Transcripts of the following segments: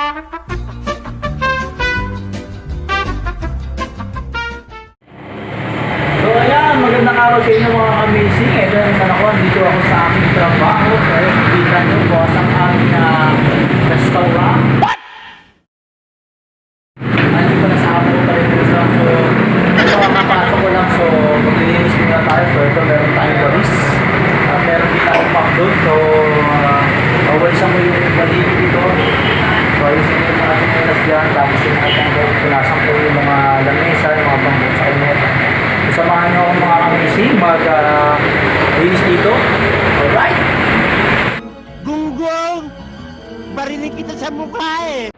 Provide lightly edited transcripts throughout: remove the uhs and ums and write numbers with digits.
So ayan, magandang araw sa inyo mga amazing. Ito na naman ako, dito ako sa aking trabaho. So ayun, nakita nyo, bukas ang aming restaurant. Andito na sa amin pa rin isa. So ito kakapasok ko lang. So maglilinis muna tayo. So ito meron tayong walis. Meron din akong McDonald. So wawisan mo yung balik dito. So ayusin mo yung ating meras dyan. Tapos yung ating punasan ko yung mga lamesa, yung mga bambong sa inyo. Samahan nyo akong mga amazing mag-release dito. Alright! Gunggong! Barinig kita sa mukha eh!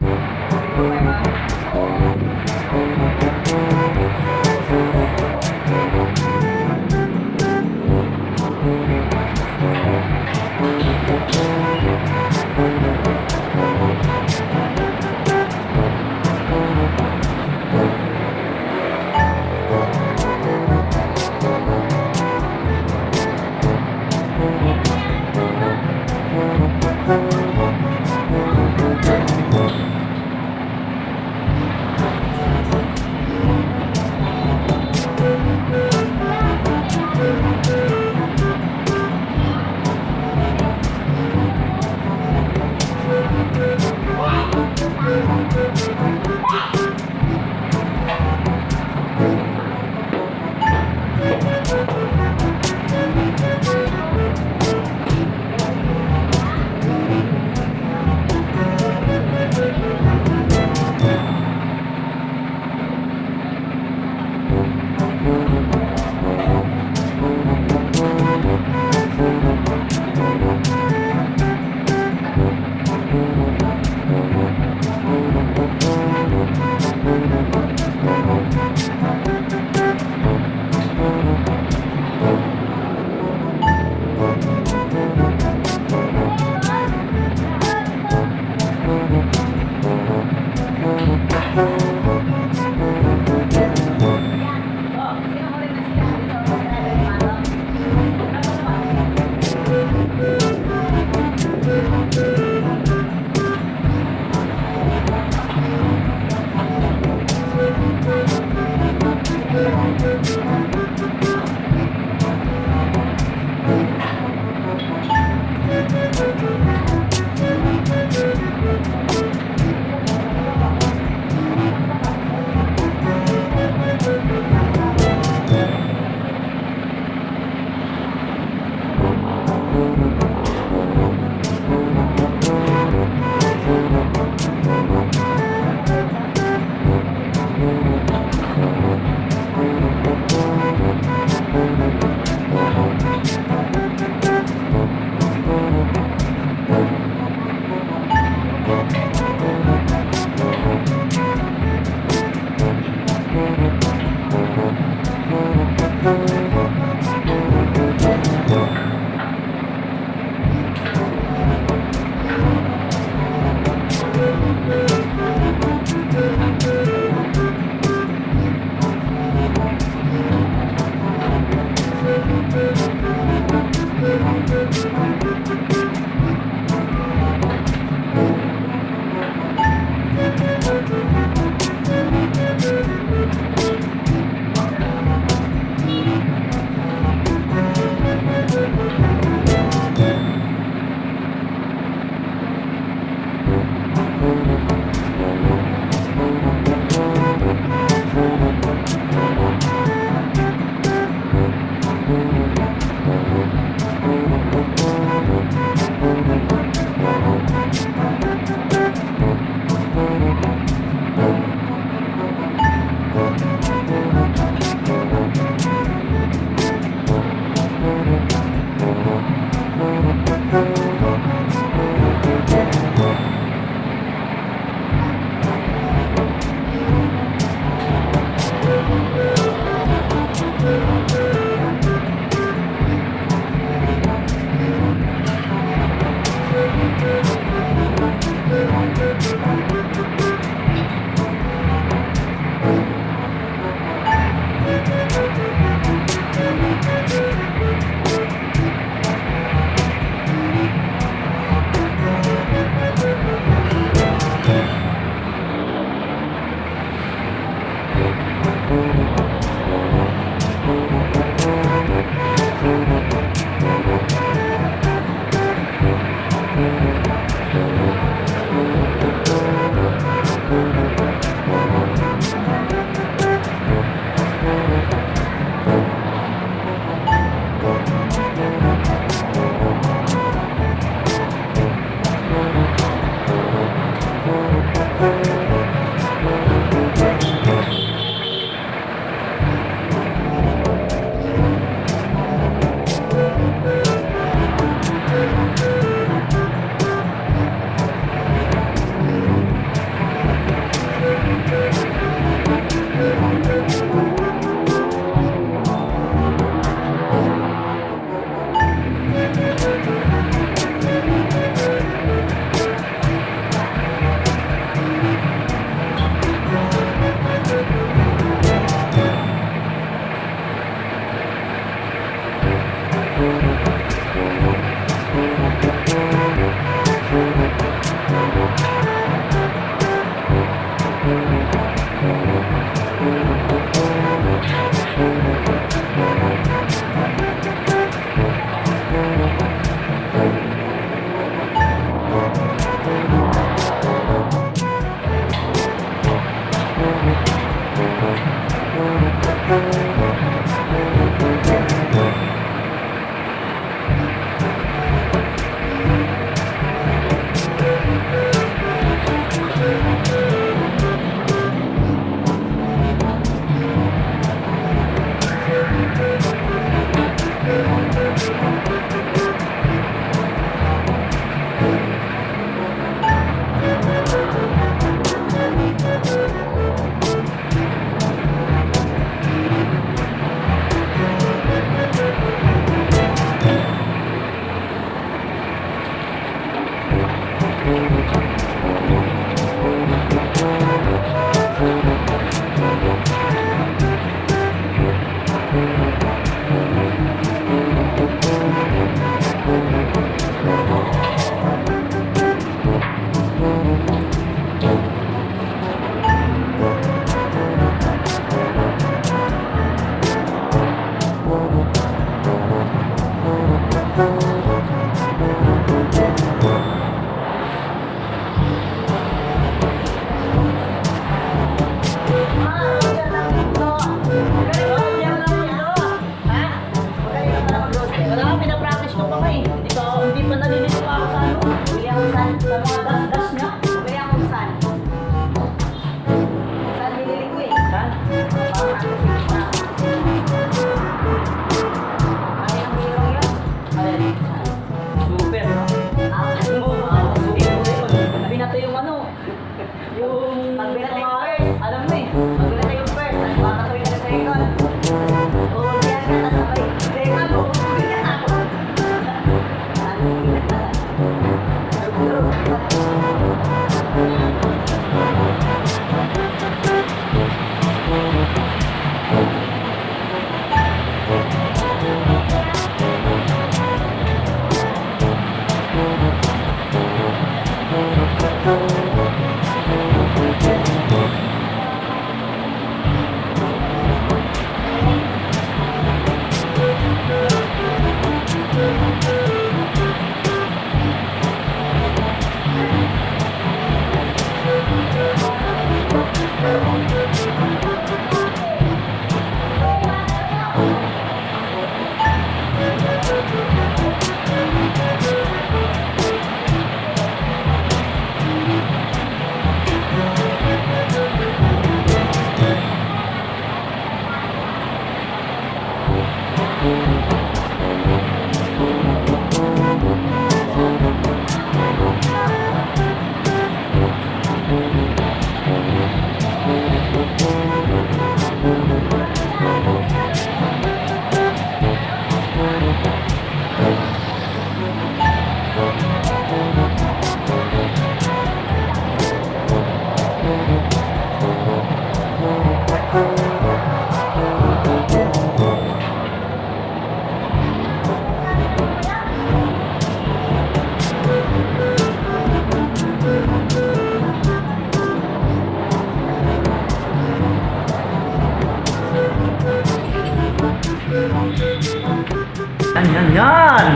Yan!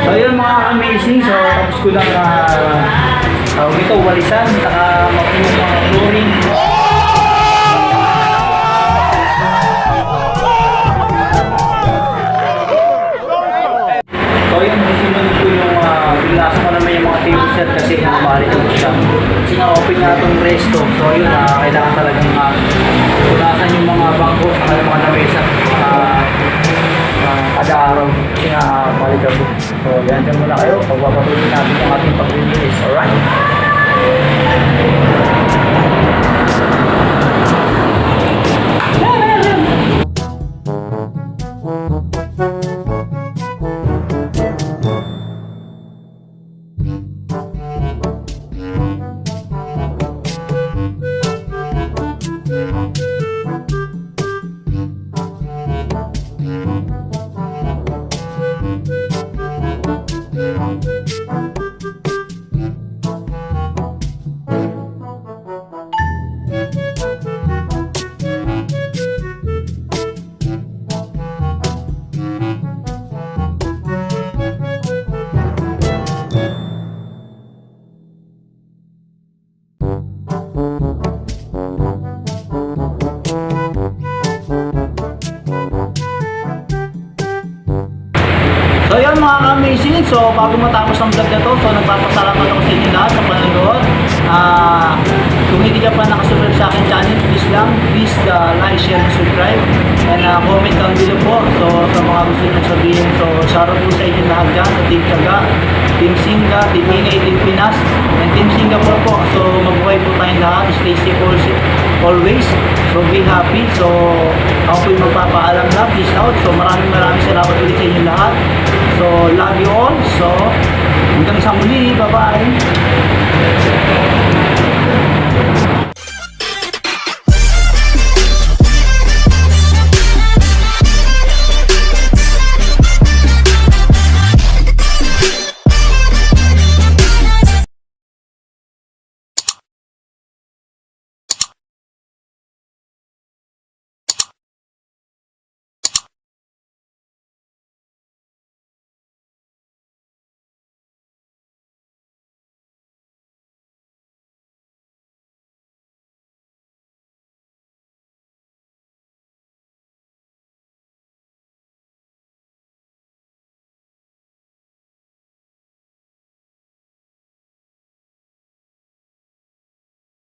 So yun mga amazing, so tapos ko lang tawag ito, walisan, saka mag-inom mga flooring. So yun, sinunod ko yung binasa ko naman yung mga table set kasi nakabalik ko siya. na-open nga itong resto. So yun, kailangan talagang punasan yung mga bangko sa mga lamesa kada araw. Kasi nga, maligabo. So yan, dyan muna kayo. Pagpapatuloy natin yung ating paglilinis. Alright? So yun mga ka-amazing, so bago matapos ang vlog na to, so nagpapasalamat ako sa inyo lahat sa panonood. Kung hindi ka pa nakasubscribe sa akin channel, please like, share, and subscribe. And comment down below po, so sa mga gusto nyo sabihin. So shoutout po sa inyo lahat dyan, sa Team Tiyaga, Team Singa, Team Pahingi, Team Pinas, and Team Singapore po. So mabuhay po tayong lahat, stay safe always. So be happy. So ako po yung magpapaalam na, peace out. So maraming salamat ulit sa inyo lahat. So love you all. So hanggang sa muli, bye bye.